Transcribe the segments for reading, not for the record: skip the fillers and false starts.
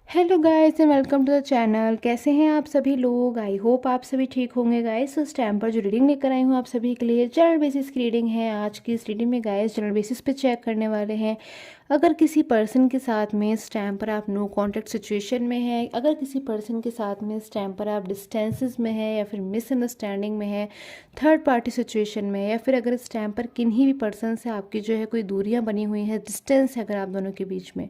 Hello guys and welcome to the channel. कैसे हैं आप सभी लोग? आई होप आप सभी ठीक होंगे गाइस। उस टाइम पर जो रीडिंग लेकर आई हूँ आप सभी के लिए जनरल बेसिस की रीडिंग है। आज की इस रीडिंग में गाइस जनरल बेसिस पे चेक करने वाले हैं अगर किसी पर्सन के साथ में इस टाइम पर आप नो कॉन्टैक्ट सिचुएशन में है, अगर किसी पर्सन के साथ में इस टाइम पर आप डिस्टेंसेस में है या फिर मिसअंडरस्टैंडिंग में है, थर्ड पार्टी सिचुएशन में है, या फिर अगर इस टाइम पर किन्हीं भी पर्सन से आपकी जो है कोई दूरियां बनी हुई है, डिस्टेंस है अगर आप दोनों के बीच में,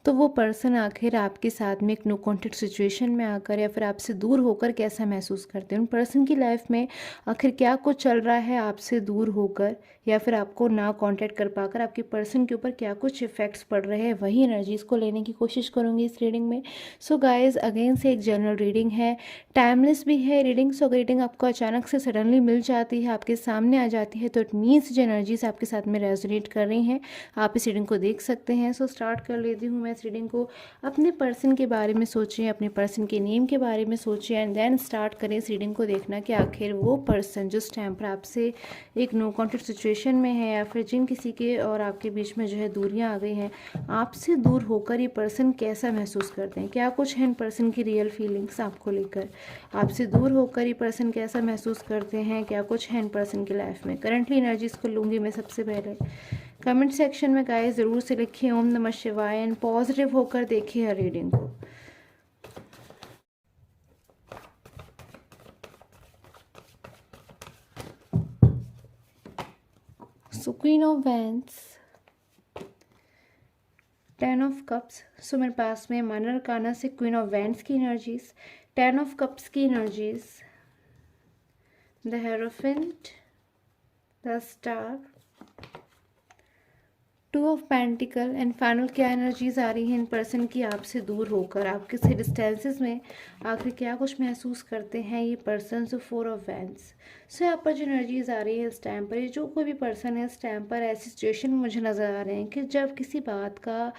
तो वो पर्सन आखिर आपके साथ में एक नो कॉन्टैक्ट सिचुएशन में आकर या फिर आपसे दूर होकर कैसा महसूस करते हैं। उन पर्सन की लाइफ में आखिर क्या कुछ चल रहा है आपसे दूर होकर या फिर आपको ना कांटेक्ट कर पाकर आपके पर्सन के ऊपर क्या कुछ इफेक्ट्स पड़ रहे हैं, वही एनर्जीज को लेने की कोशिश करूंगी इस रीडिंग में। सो गाइस अगेन से एक जनरल रीडिंग है, टाइमलेस भी है रीडिंग। सो अगर रीडिंग आपको अचानक से सडनली मिल जाती है, आपके सामने आ जाती है, तो इट मीन्स जो एनर्जीज आपके साथ में रेजोनेट कर रही हैं, आप इस रीडिंग को देख सकते हैं। सो स्टार्ट कर लेती हूँ मैं इस रीडिंग को। अपने पर्सन के बारे में सोचिए, अपने पर्सन के नेम के बारे में सोचिए एंड देन स्टार्ट करें इस रीडिंग को देखना कि आखिर वो पर्सन जिस टाइम पर आपसे एक नो कॉन्टैक्ट सिचुएशन में है या फिर जिन किसी के और आपके बीच में जो है दूरियां आ गई हैं, आपसे दूर होकर ये पर्सन कैसा महसूस करते हैं, क्या कुछ है इन पर्सन की रियल फीलिंग्स आपको लेकर। आपसे दूर होकर ये पर्सन कैसा महसूस करते हैं, क्या कुछ है इन पर्सन की लाइफ में। करंटली एनर्जीज को लूँगी मैं सबसे पहले। कमेंट सेक्शन में गाइस ज़रूर से लिखिए ओम नमः शिवाय एंड पॉजिटिव होकर देखिए हर रीडिंग को। So queen of wands, 10 of cups. So मेरे पास में माइनर अरकाना से क्वीन ऑफ वैंड्स की एनर्जीज, 10 ऑफ कप्स की energies, the hierophant, the star, 2 of pentacle and final क्या एनर्जीज आ रही हैं इन पर्सन की आपसे दूर होकर आपके से डिस्टेंसेस में आखिर क्या कुछ महसूस करते हैं ये पर्सन। जो 4 ऑफ वैंड्स। सो यहाँ पर जो एनर्जीज आ रही है इस टाइम पर, ये जो कोई भी पर्सन है इस टाइम पर ऐसी सिचुएशन मुझे नज़र आ रहे हैं कि जब किसी बात का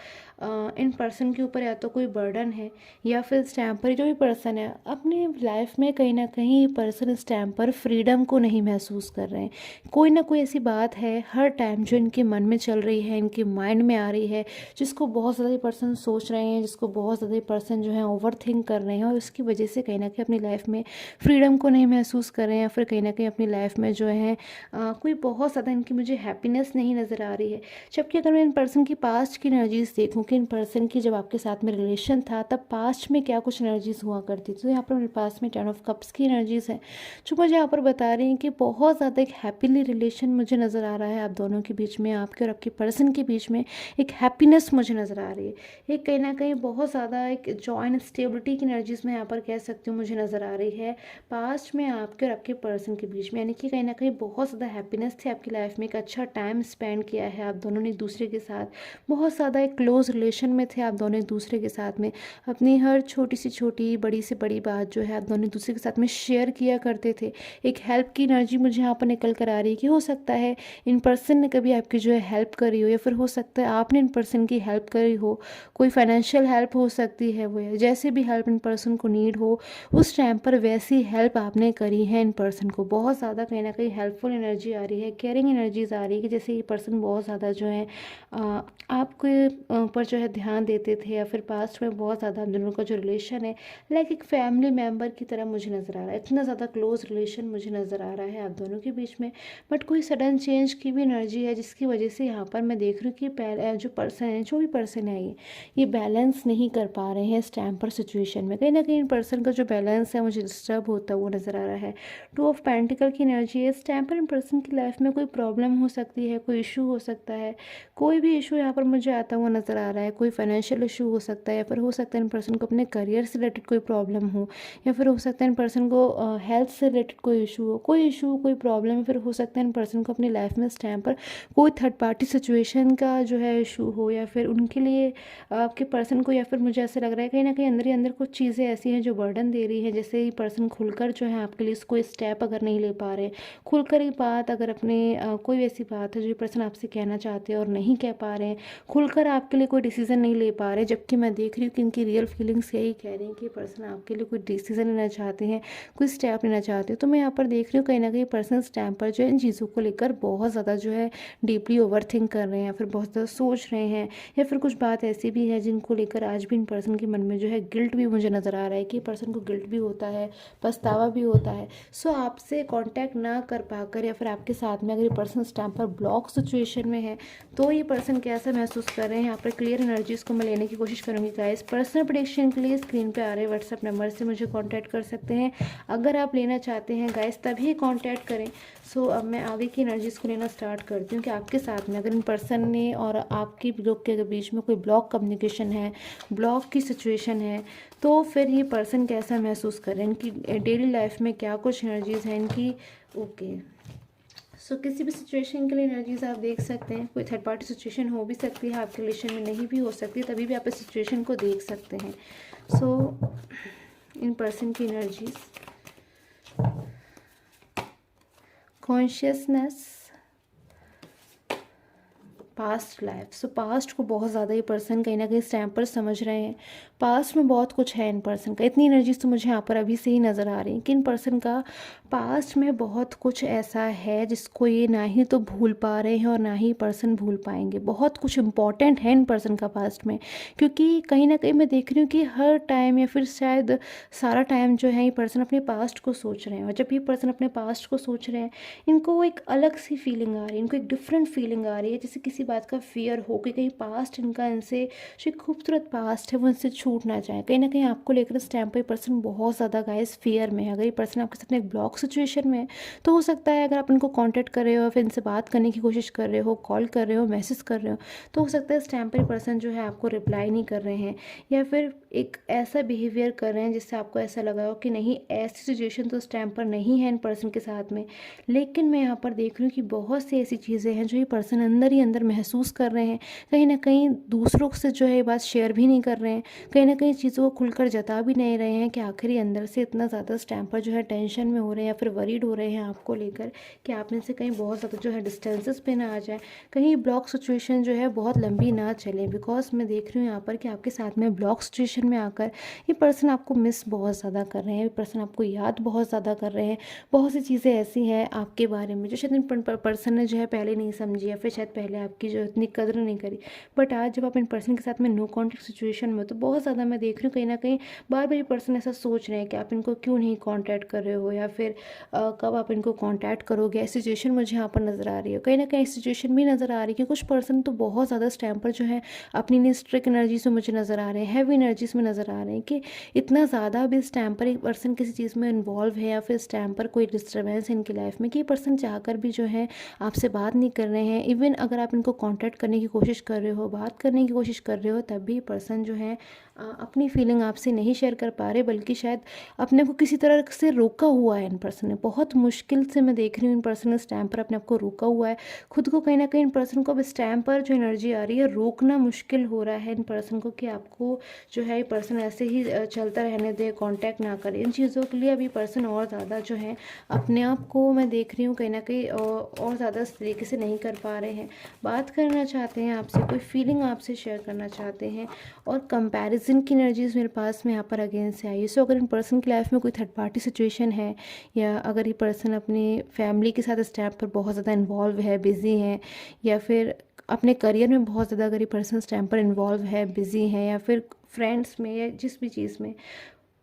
इन पर्सन के ऊपर या तो कोई बर्डन है या फिर इस टाइम पर जो भी पर्सन है अपनी लाइफ में कहीं ना कहीं ये पर्सन इस टाइम पर फ्रीडम को नहीं महसूस कर रहे हैं। कोई ना कोई ऐसी बात है हर टाइम जो इनके मन में चल रही है, इनके माइंड में आ रही है, जिसको बहुत ज़्यादा पर्सन सोच रहे हैं, जिसको बहुत ज़्यादा पर्सन जो है ओवर थिंक कर रहे हैं और उसकी वजह से कहीं ना कहीं अपनी लाइफ में फ्रीडम को नहीं महसूस कर रहे हैं या फिर कहीं ना कहीं अपनी लाइफ में जो है कोई बहुत ज़्यादा इनकी मुझे हैप्पीनेस नहीं नज़र आ रही है। जबकि अगर मैं इन पर्सन की पास्ट की एनर्जीज देखूँ कि इन पर्सन की जब आपके साथ में रिलेशन था तब पास्ट में क्या कुछ एनर्जीज हुआ करती थी, तो यहाँ पर मेरे पास में 10 ऑफ कप्स की एनर्जीज है जो मुझे यहाँ पर बता रही हैं कि बहुत ज़्यादा एक हैप्पीली रिलेशन मुझे नज़र आ रहा है आप दोनों के बीच में, आपके और आपके पर्सन के बीच में एक हैप्पीनेस मुझे नज़र आ रही है। एक कहीं ना कहीं बहुत ज़्यादा एक जॉय एंड स्टेबिलिटी की एनर्जीज में यहाँ पर कह सकती हूँ मुझे नज़र आ रही है पास्ट में आपके और आपके पर्सन के बीच में। यानी कि कहीं ना कहीं बहुत ज़्यादा हैप्पीनेस थी आपकी लाइफ में, एक अच्छा टाइम स्पेंड किया है आप दोनों ने एक दूसरे के साथ, बहुत ज़्यादा एक क्लोज रिलेशन में थे आप दोनों एक दूसरे के साथ में। अपनी हर छोटी सी छोटी बड़ी से बड़ी बात जो है आप दोनों एक दूसरे के साथ में शेयर किया करते थे। एक हेल्प की एनर्जी मुझे यहाँ पर निकल कर आ रही है कि हो सकता है इन पर्सन ने कभी आपकी जो है हेल्प करी हो या फिर हो सकता है आपने इन पर्सन की हेल्प करी हो। कोई फाइनेंशियल हेल्प हो सकती है, वो या जैसे भी हेल्प इन पर्सन को नीड हो उस टाइम पर वैसी हेल्प आपने करी है इन पर्सन को। बहुत ज़्यादा कहीं ना कहीं हेल्पफुल एनर्जी आ रही है, केयरिंग एनर्जीज आ रही है कि जैसे ये पर्सन बहुत ज़्यादा जो है आपके ऊपर जो है ध्यान देते थे या फिर पास्ट में बहुत ज़्यादा आप दोनों का जो रिलेशन है लाइक एक फैमिली मेम्बर की तरह मुझे नज़र आ रहा है। इतना ज़्यादा क्लोज रिलेशन मुझे नज़र आ रहा है आप दोनों के बीच में। बट कोई सडन चेंज की भी एनर्जी है जिसकी वजह से यहाँ पर मैं देख रही हूँ कि पहले जो पर्सन है, जो भी पर्सन है ये बैलेंस नहीं कर पा रहे हैं इस टाइम पर सिचुएशन में। कहीं ना कहीं इन पर्सन का जो बैलेंस है मुझे डिस्टर्ब होता हुआ नज़र आ रहा है। 2 ऑफ पेंटिकल की एनर्जी है, इस टाइम पर इन पर्सन की लाइफ में कोई प्रॉब्लम हो सकती है, कोई इशू हो सकता है, कोई भी इशू यहाँ पर मुझे आता हुआ नज़र आ रहा है। कोई फाइनेंशियल इशू हो सकता है या फिर हो सकता है इन पर्सन को अपने करियर से रिलेटेड कोई प्रॉब्लम हो या फिर हो सकता है इन पर्सन को हेल्थ से रिलेटेड कोई इशू हो, कोई इशू कोई प्रॉब्लम है। फिर हो सकता है इन पर्सन को अपनी लाइफ में इस टाइम पर कोई थर्ड पार्टी सिचुएशन का जो है इशू हो या फिर उनके लिए आपके पर्सन को, या फिर मुझे ऐसा लग रहा है कहीं ना कहीं अंदर ही अंदर कुछ चीज़ें ऐसी हैं जो बर्डन दे रही है। जैसे ये पर्सन खुलकर जो है आपके लिए कोई स्टेप अगर नहीं ले पा रहे, खुलकर ये बात अगर अपने कोई ऐसी बात है जो ये पर्सन आपसे कहना चाहते हैं और नहीं कह पा रहे हैं, खुलकर आपके लिए कोई डिसीजन नहीं ले पा रहे। जबकि मैं देख रही हूँ कि इनकी रियल फीलिंग्स यही कह रही हैं कि पर्सन आपके लिए कोई डिसीजन लेना चाहते हैं, कोई स्टेप लेना चाहते हैं। तो मैं यहाँ पर देख रही हूँ कहीं ना कहीं पर्सन स्टैम्प पर जो है इन चीज़ों को लेकर बहुत ज़्यादा जो है डीपली ओवर थिंक कर रहे हैं या फिर बहुत ज़्यादा सोच रहे हैं, या फिर कुछ बात ऐसी भी है जिनको लेकर आज भी इन पर्सन के मन में जो है गिल्ट भी मुझे नज़र आ रहा है कि पर्सन को गिल्ट भी होता है, पछतावा भी होता है। सो आपसे कांटेक्ट ना कर पाकर या फिर आपके साथ में अगर ये पर्सन स्टैम्प पर ब्लॉक सिचुएशन में है तो ये पर्सन कैसा महसूस कर रहे हैं, यहाँ पर क्लियर एनर्जीज़ को मैं लेने की कोशिश करूँगी गाइस। पर्सनल प्रेडिक्शन के लिए स्क्रीन पे आ रहे व्हाट्सएप नंबर से मुझे कांटेक्ट कर सकते हैं। अगर आप लेना चाहते हैं गाइस तभी कांटेक्ट करें। सो अब मैं आगे की एनर्जीज़ को लेना स्टार्ट करती हूँ कि आपके साथ में अगर इन पर्सन ने और आपकी लोग के बीच में कोई ब्लॉक कम्युनिकेशन है, ब्लॉक की सिचुएशन है, तो फिर ये पर्सन कैसा महसूस कर रहे हैं, इनकी डेली लाइफ में क्या कुछ एनर्जीज़ हैं इनकी। ओके, सो किसी भी सिचुएशन के लिए एनर्जीज आप देख सकते हैं। कोई थर्ड पार्टी सिचुएशन हो भी सकती है, आपके रिलेशन में नहीं भी हो सकती, तभी भी आप इस सिचुएशन को देख सकते हैं। सो इन पर्सन की एनर्जीज, कॉन्शियसनेस, पास्ट लाइफ। सो पास्ट को बहुत ज़्यादा ये पर्सन कहीं ना कहीं इस टाइम पर समझ रहे हैं। पास्ट में बहुत कुछ है इन पर्सन का, इतनी एनर्जीज तो मुझे यहाँ पर अभी से ही नज़र आ रही है कि इन पर्सन का पास्ट में बहुत कुछ ऐसा है जिसको ये ना ही तो भूल पा रहे हैं और ना ही पर्सन भूल पाएंगे। बहुत कुछ इंपॉर्टेंट है इन पर्सन का पास्ट में, क्योंकि कहीं ना कहीं मैं देख रही हूँ कि हर टाइम या फिर शायद सारा टाइम जो है ये पर्सन अपने पास्ट को सोच रहे हैं। और जब ये पर्सन अपने पास्ट को सोच रहे हैं इनको एक अलग सी फीलिंग आ रही है, इनको एक डिफरेंट फीलिंग आ रही है, जैसे किसी बात का फियर हो कि कहीं पास्ट इनका इनसे जो खूबसूरत पास्ट है वो इनसे छूट ना जाए। कहीं ना कहीं आपको लेकर इस टाइम पर ये पर्सन बहुत ज़्यादा गाइस फियर में है। अगर ये पर्सन आपके साथ में एक ब्लॉक सिचुएशन में है तो हो सकता है अगर आप इनको कांटेक्ट कर रहे हो, फिर इनसे बात करने की कोशिश कर रहे हो, कॉल कर रहे हो, मैसेज कर रहे हो, तो हो सकता है इस टाइम पर ये पर्सन जो है आपको रिप्लाई नहीं कर रहे हैं या फिर एक ऐसा बिहेवियर कर रहे हैं जिससे आपको ऐसा लगा हो कि नहीं ऐसी सिचुएशन तो इस टाइम पर नहीं है इन पर्सन के साथ में। लेकिन मैं यहाँ पर देख रही हूँ कि बहुत सी ऐसी चीज़ें हैं जो ये पर्सन अंदर ही अंदर महसूस कर रहे हैं। कहीं ना कहीं दूसरों से जो है ये बात शेयर भी नहीं कर रहे हैं, कहीं ना कहीं चीज़ों को खुलकर जता भी नहीं रहे हैं कि आखिर अंदर से इतना ज़्यादा इस टाइम पर जो है टेंशन में हो रहे हैं या फिर वरीड हो रहे हैं आपको लेकर कि आप इनसे कहीं बहुत ज़्यादा जो है डिस्टेंसेस पे ना आ जाए, कहीं ब्लॉक सिचुएशन जो है बहुत लंबी ना चले। बिकॉज मैं देख रही हूँ यहाँ पर कि आपके साथ में ब्लॉक सिचुएशन में आकर ये पर्सन आपको मिस बहुत ज़्यादा कर रहे हैं, ये पर्सन आपको याद बहुत ज़्यादा कर रहे हैं। बहुत सी चीज़ें ऐसी हैं आपके बारे में जो शायद इन पर्सन ने जो है पहले नहीं समझी या फिर शायद पहले आपकी जो इतनी कदर नहीं करी, बट आज जब आप इन पर्सन के साथ में नो कॉन्टेक्ट सिचुएशन में तो बहुत ज़्यादा मैं देख रही हूँ कहीं ना कहीं बार बार ये पर्सन ऐसा सोच रहे हैं कि आप इनको क्यों नहीं कॉन्टैक्ट कर रहे हो या फिर कब आप इनको कॉन्टैक्ट करोगे। ऐसी सिचुएशन मुझे यहाँ पर नज़र आ रही है, कहीं ना कहीं सिचुएशन भी नज़र आ रही है कि कुछ पर्सन तो बहुत ज़्यादा इस टाइम पर जो है अपनी स्ट्रिक एनर्जी से मुझे नज़र आ रहे हैं, हैवी एनर्जीज में नज़र आ रहे हैं कि इतना ज़्यादा भी इस टाइम पर एक पर्सन किसी चीज़ में इन्वॉल्व है या फिर इस टाइम पर कोई डिस्टर्बेंस है इनकी लाइफ में कि ये पर्सन चाहकर भी जो है आपसे बात नहीं कर रहे हैं। इवन अगर आप इनको कॉन्टैक्ट करने की कोशिश कर रहे हो, बात करने की कोशिश कर रहे हो, तब भी पर्सन जो है अपनी फीलिंग आपसे नहीं शेयर कर पा रहे, बल्कि शायद अपने को किसी तरह से रोका हुआ है इन पर्सन ने। बहुत मुश्किल से मैं देख रही हूँ इन पर्सन इस टाइम पर अपने आप को रोका हुआ है, खुद को कहीं ना कहीं इन पर्सन को अब इस टाइम पर जो एनर्जी आ रही है रोकना मुश्किल हो रहा है इन पर्सन को कि आपको जो है ये पर्सन ऐसे ही चलता रहने दे, कांटेक्ट ना करे। इन चीज़ों के लिए अभी पर्सन और ज़्यादा जो है अपने आप को मैं देख रही हूँ कहीं ना कहीं और ज़्यादा इस तरीके से नहीं कर पा रहे हैं, बात करना चाहते हैं आपसे, कोई फीलिंग आपसे शेयर करना चाहते हैं। और कंपैरिजन की एनर्जीज मेरे पास में यहाँ पर अगेन से आई है। सो अगर इन पर्सन की लाइफ में कोई थर्ड पार्टी सिचुएशन है या अगर ये पर्सन अपनी फैमिली के साथ इस टाइम पर बहुत ज़्यादा इन्वॉल्व है, बिज़ी हैं, या फिर अपने करियर में बहुत ज़्यादा अगर ये पर्सन इस टाइम पर इन्वॉल्व है, बिज़ी हैं, या फिर फ्रेंड्स में या जिस भी चीज़ में,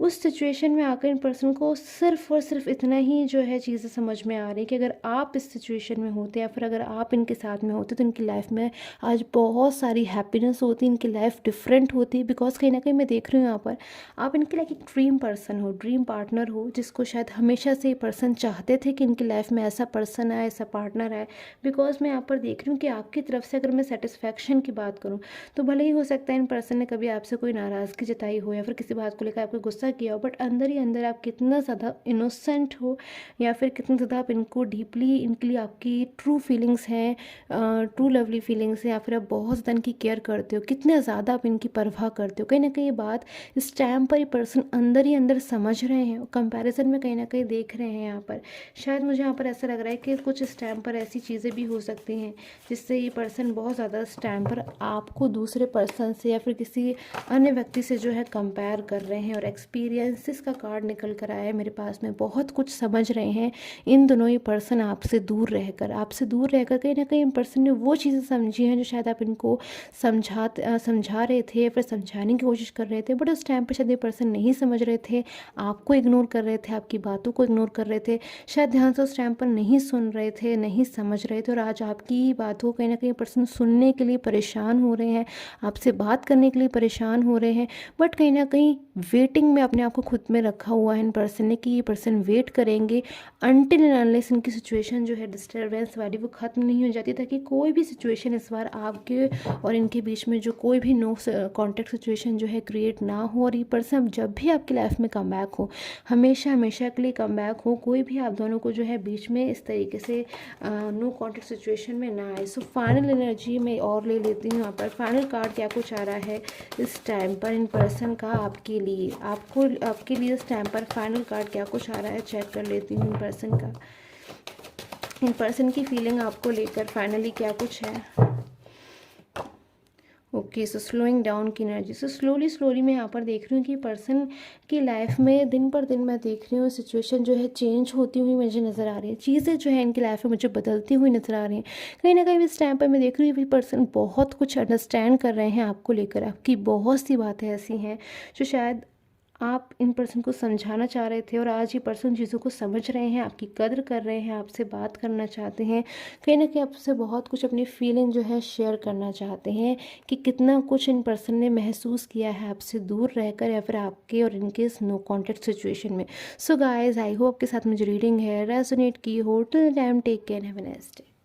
उस सिचुएशन में आकर इन पर्सन को सिर्फ और सिर्फ इतना ही जो है चीज़ें समझ में आ रही कि अगर आप इस सिचुएशन में होते या फिर अगर आप इनके साथ में होते तो इनकी लाइफ में आज बहुत सारी हैप्पीनेस होती, इनकी लाइफ डिफरेंट होती। बिकॉज कहीं ना कहीं मैं देख रही हूँ यहाँ पर आप इनके लाइक एक ड्रीम पर्सन हो, ड्रीम पार्टनर हो, जिसको शायद हमेशा से ये पर्सन चाहते थे कि इनकी लाइफ में ऐसा पर्सन आए, ऐसा पार्टनर आए। बिकॉज मैं यहाँ पर देख रही हूँ कि आपकी तरफ से अगर मैं सेटिस्फैक्शन की बात करूँ तो भले ही हो सकता है इन पर्सन ने कभी आपसे कोई नाराज़गी जताई हो या फिर किसी बात को लेकर आपको गुस्सा किया हो, बट अंदर ही अंदर आप कितना ज़्यादा इनोसेंट हो या फिर कितना ज़्यादा आप इनको डीपली इनके लिए आपकी ट्रू फीलिंग्स हैं, ट्रू लवली फीलिंग्स हैं, या फिर आप बहुत ज़्यादा इनकी केयर करते हो, कितने ज़्यादा आप इनकी परवाह करते हो। कहीं ना कहीं ये बात इस टाइम पर ये पर्सन अंदर ही अंदर समझ रहे हैं, कंपैरिजन में कहीं ना कहीं देख रहे हैं यहाँ पर। शायद मुझे यहाँ पर ऐसा लग रहा है कि कुछ इस टाइम पर ऐसी चीज़ें भी हो सकती हैं जिससे ये पर्सन बहुत ज़्यादा इस टाइम पर आपको दूसरे पर्सन से या फिर किसी अन्य व्यक्ति से जो है कंपेयर कर रहे हैं और एक्सपीरियंसेस का कार्ड निकल कर आया है मेरे पास में, बहुत कुछ समझ रहे हैं इन दोनों ही पर्सन आपसे दूर रहकर कहीं ना कहीं इन पर्सन ने वो चीज़ें समझी हैं जो शायद आप इनको समझा रहे थे या फिर समझाने की कोशिश कर रहे थे, बट उस टाइम पर शायद ये पर्सन नहीं समझ रहे थे, आपको इग्नोर कर रहे थे, आपकी बातों को इग्नोर कर रहे थे, शायद ध्यान से उस टाइम पर नहीं सुन रहे थे, नहीं समझ रहे थे, और आज आपकी बातों को कहीं ना कहीं पर्सन सुनने के लिए परेशान हो रहे हैं, आपसे बात करने के लिए परेशान हो रहे हैं, बट कहीं ना कहीं वेटिंग में अपने आप को खुद में रखा हुआ है इन पर्सन ने कि ये पर्सन वेट करेंगे अनटिल एंड अनलेस इनकी सिचुएशन जो है डिस्टर्बेंस वाली वो ख़त्म नहीं हो जाती, ताकि कोई भी सिचुएशन इस बार आपके और इनके बीच में जो कोई भी नो कॉन्टैक्ट सिचुएशन जो है क्रिएट ना हो, और ये पर्सन जब भी आपकी लाइफ में कम बैक हो, हमेशा हमेशा के लिए कम बैक हो, कोई भी आप दोनों को जो है बीच में इस तरीके से नो कॉन्टैक्ट सिचुएशन में ना आए। सो फाइनल एनर्जी में और ले लेती हूँ यहाँ पर फाइनल कार्ड क्या कुछ आ रहा है इस टाइम पर इन पर्सन का आपके लिए, आपके लिए इस टाइम पर फाइनल कार्ड क्या कुछ आ रहा है चेक कर लेती हूँ इन पर्सन का, इन पर्सन की फीलिंग आपको लेकर फाइनली क्या कुछ है। ओके, सो स्लोइंग डाउन की एनर्जी, सो स्लोली मैं यहाँ पर देख रही हूँ कि पर्सन की लाइफ में दिन पर दिन मैं देख रही हूँ सिचुएशन जो है चेंज होती हुई मुझे नज़र आ रही है, चीज़ें जो है इनकी लाइफ में मुझे बदलती हुई नज़र आ रही हैं। कहीं ना कहीं इस टाइम पर मैं देख रही हूँ कि पर्सन बहुत कुछ अंडरस्टैंड कर रहे हैं आपको लेकर, आपकी बहुत सी बातें ऐसी हैं जो शायद आप इन पर्सन को समझाना चाह रहे थे, और आज ये पर्सन चीज़ों को समझ रहे हैं, आपकी कद्र कर रहे हैं, आपसे बात करना चाहते हैं, कहीं ना कहीं आपसे बहुत कुछ अपनी फीलिंग जो है शेयर करना चाहते हैं कि कितना कुछ इन पर्सन ने महसूस किया है आपसे दूर रहकर या फिर आपके और इनके इस नो कॉन्टैक्ट सिचुएशन में। सो गाइज, आई होप आपके साथ मुझे रीडिंग है रेजोनेट की हो। Till time take care, have a nice day.